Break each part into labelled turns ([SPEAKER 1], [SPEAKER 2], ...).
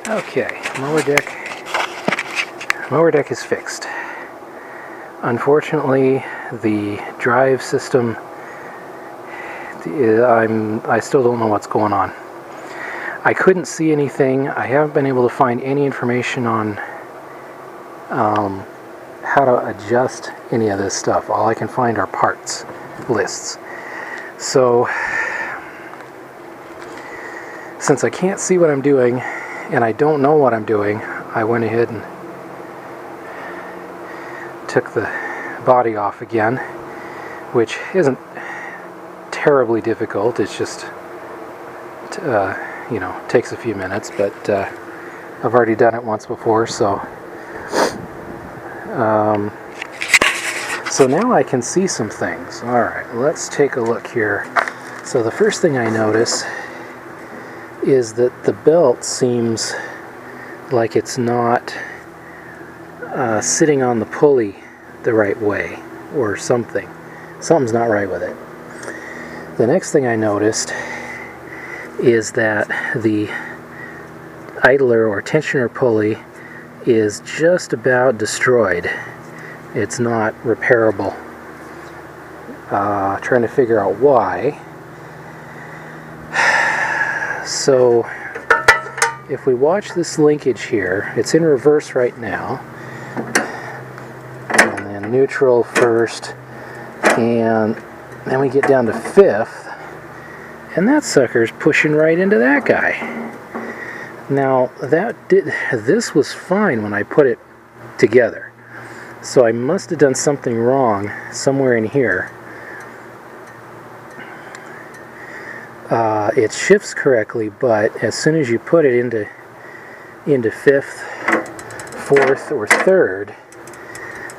[SPEAKER 1] Okay, mower deck is fixed. Unfortunately, the drive system, I still don't know what's going on. I couldn't see anything. I haven't been able to find any information on how to adjust any of this stuff. All I can find are parts lists. So, since I can't see what I'm doing and I don't know what I'm doing, I went ahead and took the body off again, which isn't terribly difficult. It's just takes a few minutes, but I've already done it once before, so now I can see some things. Alright, let's take a look here. So the first thing I notice is that the belt seems like it's not sitting on the pulley the right way, or something. Something's not right with it. The next thing I noticed is that the idler or tensioner pulley is just about destroyed. It's not repairable. Trying to figure out why. So if we watch this linkage here, it's in reverse right now, and then neutral first, and then we get down to fifth, and that sucker's pushing right into that guy. Now this was fine when I put it together, so I must have done something wrong somewhere in here. It shifts correctly, but as soon as you put it into fifth, fourth, or third,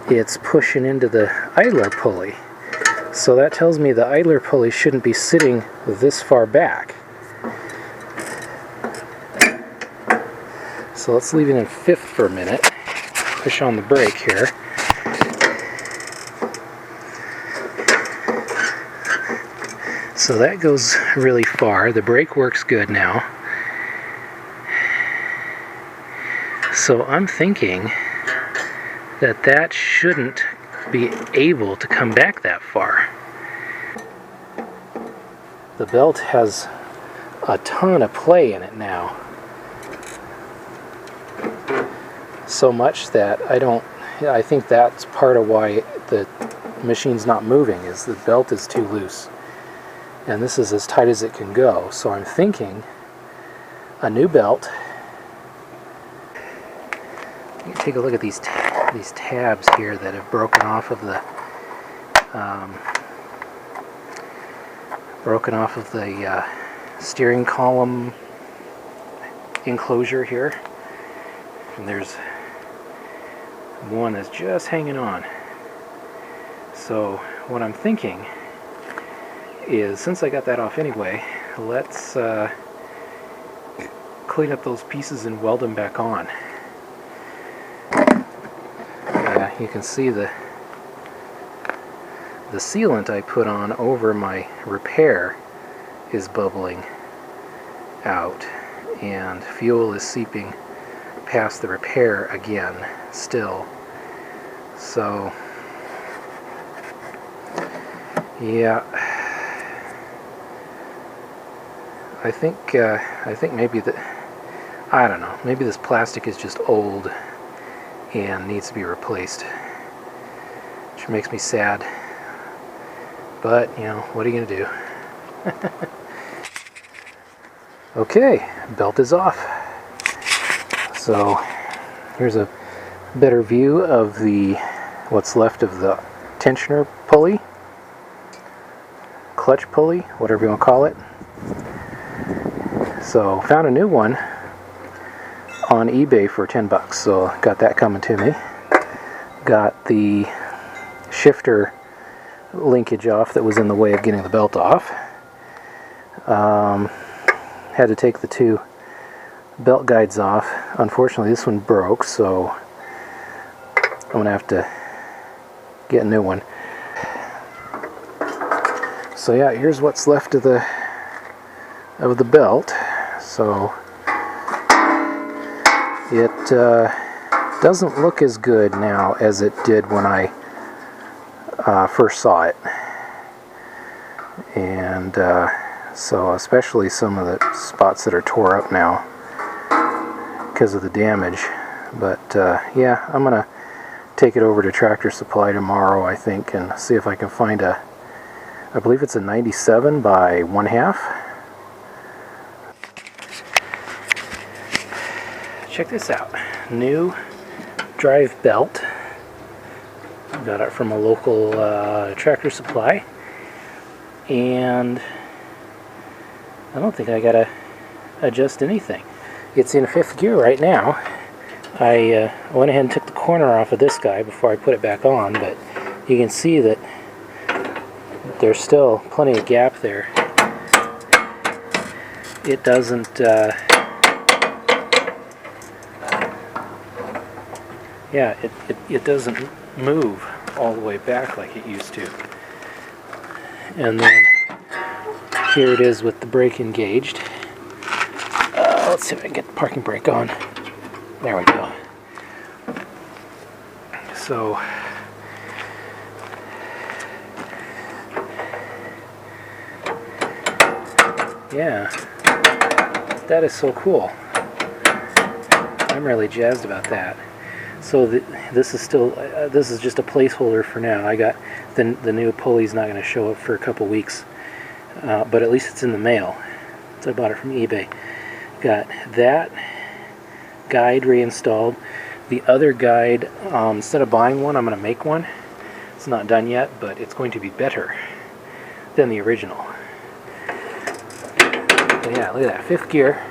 [SPEAKER 1] it's pushing into the idler pulley. So that tells me the idler pulley shouldn't be sitting this far back. So let's leave it in fifth for a minute. Push on the brake here. So that goes really far. The brake works good now. So I'm thinking that shouldn't be able to come back that far. The belt has a ton of play in it now. So much that I think that's part of why the machine's not moving, is the belt is too loose. And this is as tight as it can go. So I'm thinking a new belt. You can take a look at these tabs here that have broken off of the steering column enclosure here, and there's one that's just hanging on. So what I'm thinking is, since I got that off anyway, let's clean up those pieces and weld them back on. Yeah, you can see the sealant I put on over my repair is bubbling out, and fuel is seeping past the repair again still. So yeah, I think maybe I don't know, maybe this plastic is just old and needs to be replaced, which makes me sad, but what are you gonna do? Okay, belt is off. So here's a better view of what's left of the tensioner pulley, clutch pulley, whatever you want to call it. So found a new one on eBay for $10, so got that coming to me. Got the shifter linkage off that was in the way of getting the belt off. Had to take the two belt guides off. Unfortunately, this one broke, so I'm going to have to get a new one. So yeah, here's what's left of the belt. So it doesn't look as good now as it did when I first saw it. And so especially some of the spots that are tore up now because of the damage. But yeah, I'm gonna take it over to Tractor Supply tomorrow, I think, and see if I can find a, I believe it's a 97 by 1/2. Check this out, new drive belt. Got it from a local Tractor Supply, and I don't think I gotta adjust anything. It's in 5th gear right now. I went ahead and took the corner off of this guy before I put it back on, but you can see that there's still plenty of gap there. It doesn't yeah, it doesn't move all the way back like it used to. And then here it is with the brake engaged. Let's see if I can get the parking brake on. There we go. So yeah, that is so cool. I'm really jazzed about that. So this is still this is just a placeholder for now. I got the new pulley's not going to show up for a couple weeks, but at least it's in the mail. So I bought it from eBay. Got that guide reinstalled. The other guide, instead of buying one, I'm going to make one. It's not done yet, but it's going to be better than the original. So yeah, look at that, 5th gear.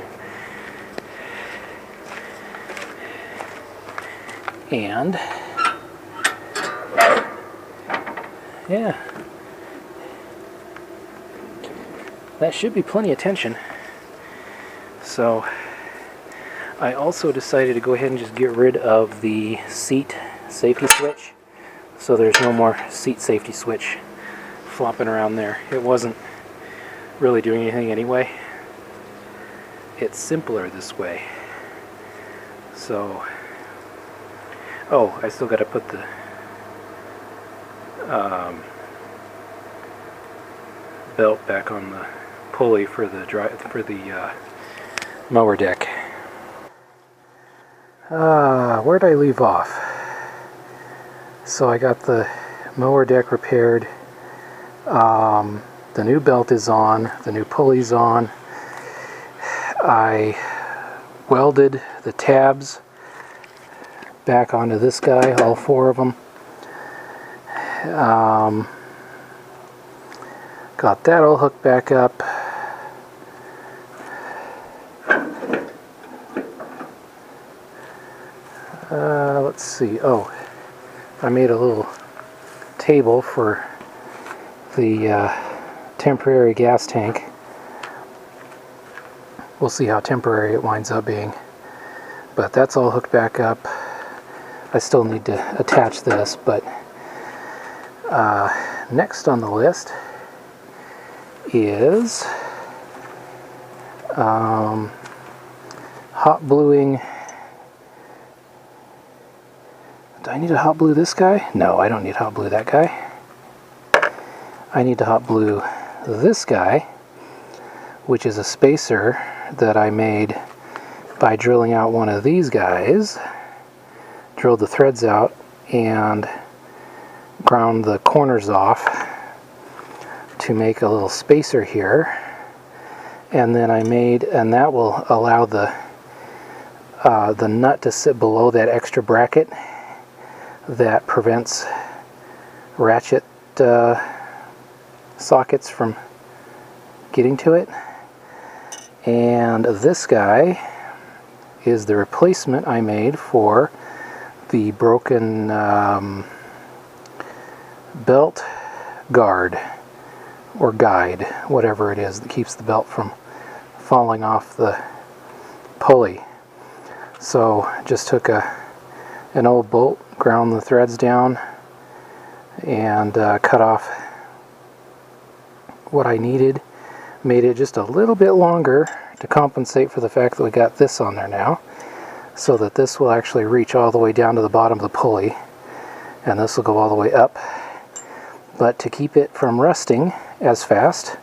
[SPEAKER 1] And yeah, that should be plenty of tension. So I also decided to go ahead and just get rid of the seat safety switch, so there's no more seat safety switch flopping around there. It wasn't really doing anything anyway. It's simpler this way. So, oh, I still got to put the belt back on the pulley for the mower deck. Where'd I leave off? So I got the mower deck repaired. The new belt is on. The new pulley's on. I welded the tabs back onto this guy, all 4 of them. Got that all hooked back up. Let's see. Oh, I made a little table for the temporary gas tank. We'll see how temporary it winds up being. But that's all hooked back up. I still need to attach this, but next on the list is hot bluing. Do I need to hot blue this guy? No, I don't need to hot blue that guy. I need to hot blue this guy, which is a spacer that I made by drilling out one of these guys. Drilled the threads out and ground the corners off to make a little spacer here. And then I made, and that will allow the nut to sit below that extra bracket that prevents ratchet sockets from getting to it. And this guy is the replacement I made for the broken belt guard or guide, whatever it is that keeps the belt from falling off the pulley. So just took an old bolt, ground the threads down, and cut off what I needed. Made it just a little bit longer to compensate for the fact that we got this on there now. so that this will actually reach all the way down to the bottom of the pulley, and this will go all the way up. But to keep it from rusting as fast,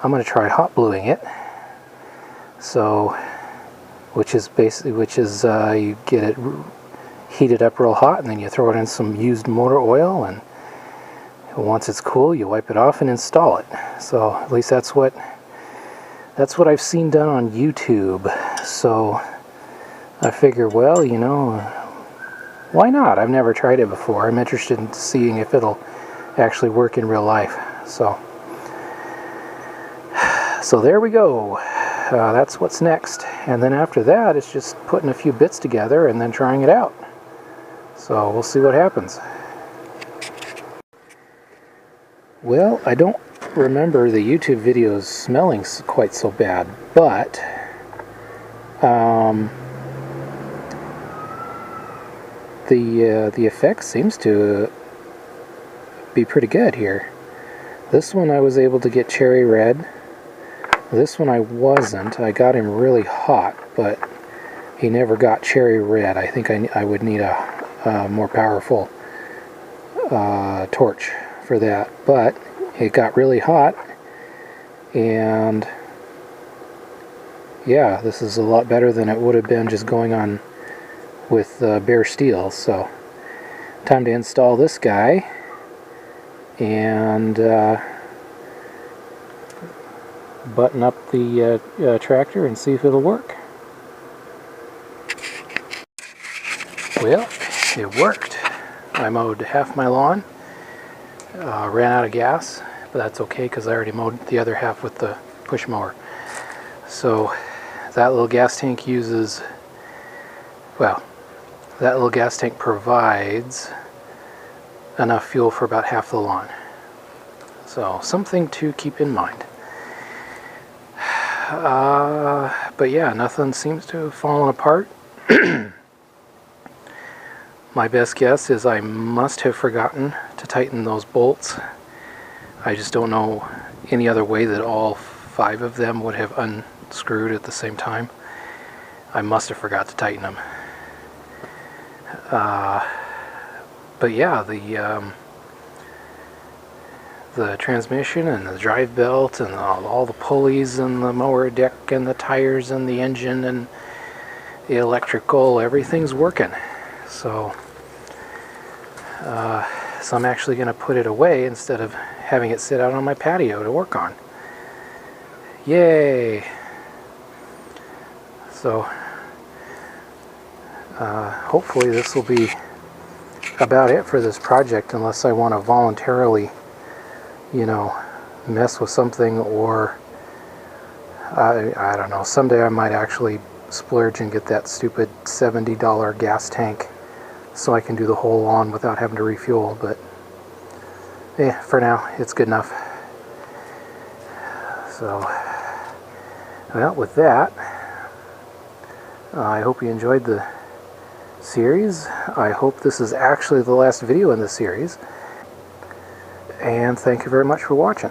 [SPEAKER 1] I'm going to try hot bluing it. So, which is you get it heated up real hot, and then you throw it in some used motor oil, and once it's cool, you wipe it off and install it. So at least that's what I've seen done on YouTube. So I figure, well, you know, why not? I've never tried it before. I'm interested in seeing if it'll actually work in real life. So there we go. That's what's next. And then after that, it's just putting a few bits together and then trying it out. So we'll see what happens. Well, I don't remember the YouTube videos smelling quite so bad, but the effect seems to be pretty good here. This one I was able to get cherry red. This one I wasn't. I got him really hot, but he never got cherry red. I think I would need a more powerful torch for that. But it got really hot, and yeah, this is a lot better than it would have been just going on with bare steel. So time to install this guy and button up the tractor and see if it'll work. Well, it worked. I mowed half my lawn, ran out of gas, but that's okay because I already mowed the other half with the push mower. So that little gas tank uses, well, that little gas tank provides enough fuel for about half the lawn. So something to keep in mind. But yeah, nothing seems to have fallen apart. My best guess is I must have forgotten to tighten those bolts. I just don't know any other way that all 5 of them would have unscrewed at the same time. I must have forgot to tighten them. But yeah, the transmission and the drive belt and all the pulleys and the mower deck and the tires and the engine and the electrical, everything's working. So I'm actually going to put it away instead of having it sit out on my patio to work on. Yay! So hopefully this will be about it for this project, unless I want to voluntarily, you know, mess with something, or I don't know, someday I might actually splurge and get that stupid $70 gas tank so I can do the whole lawn without having to refuel. But for now it's good enough. So well, with that, I hope you enjoyed the series. I hope this is actually the last video in the series, and thank you very much for watching.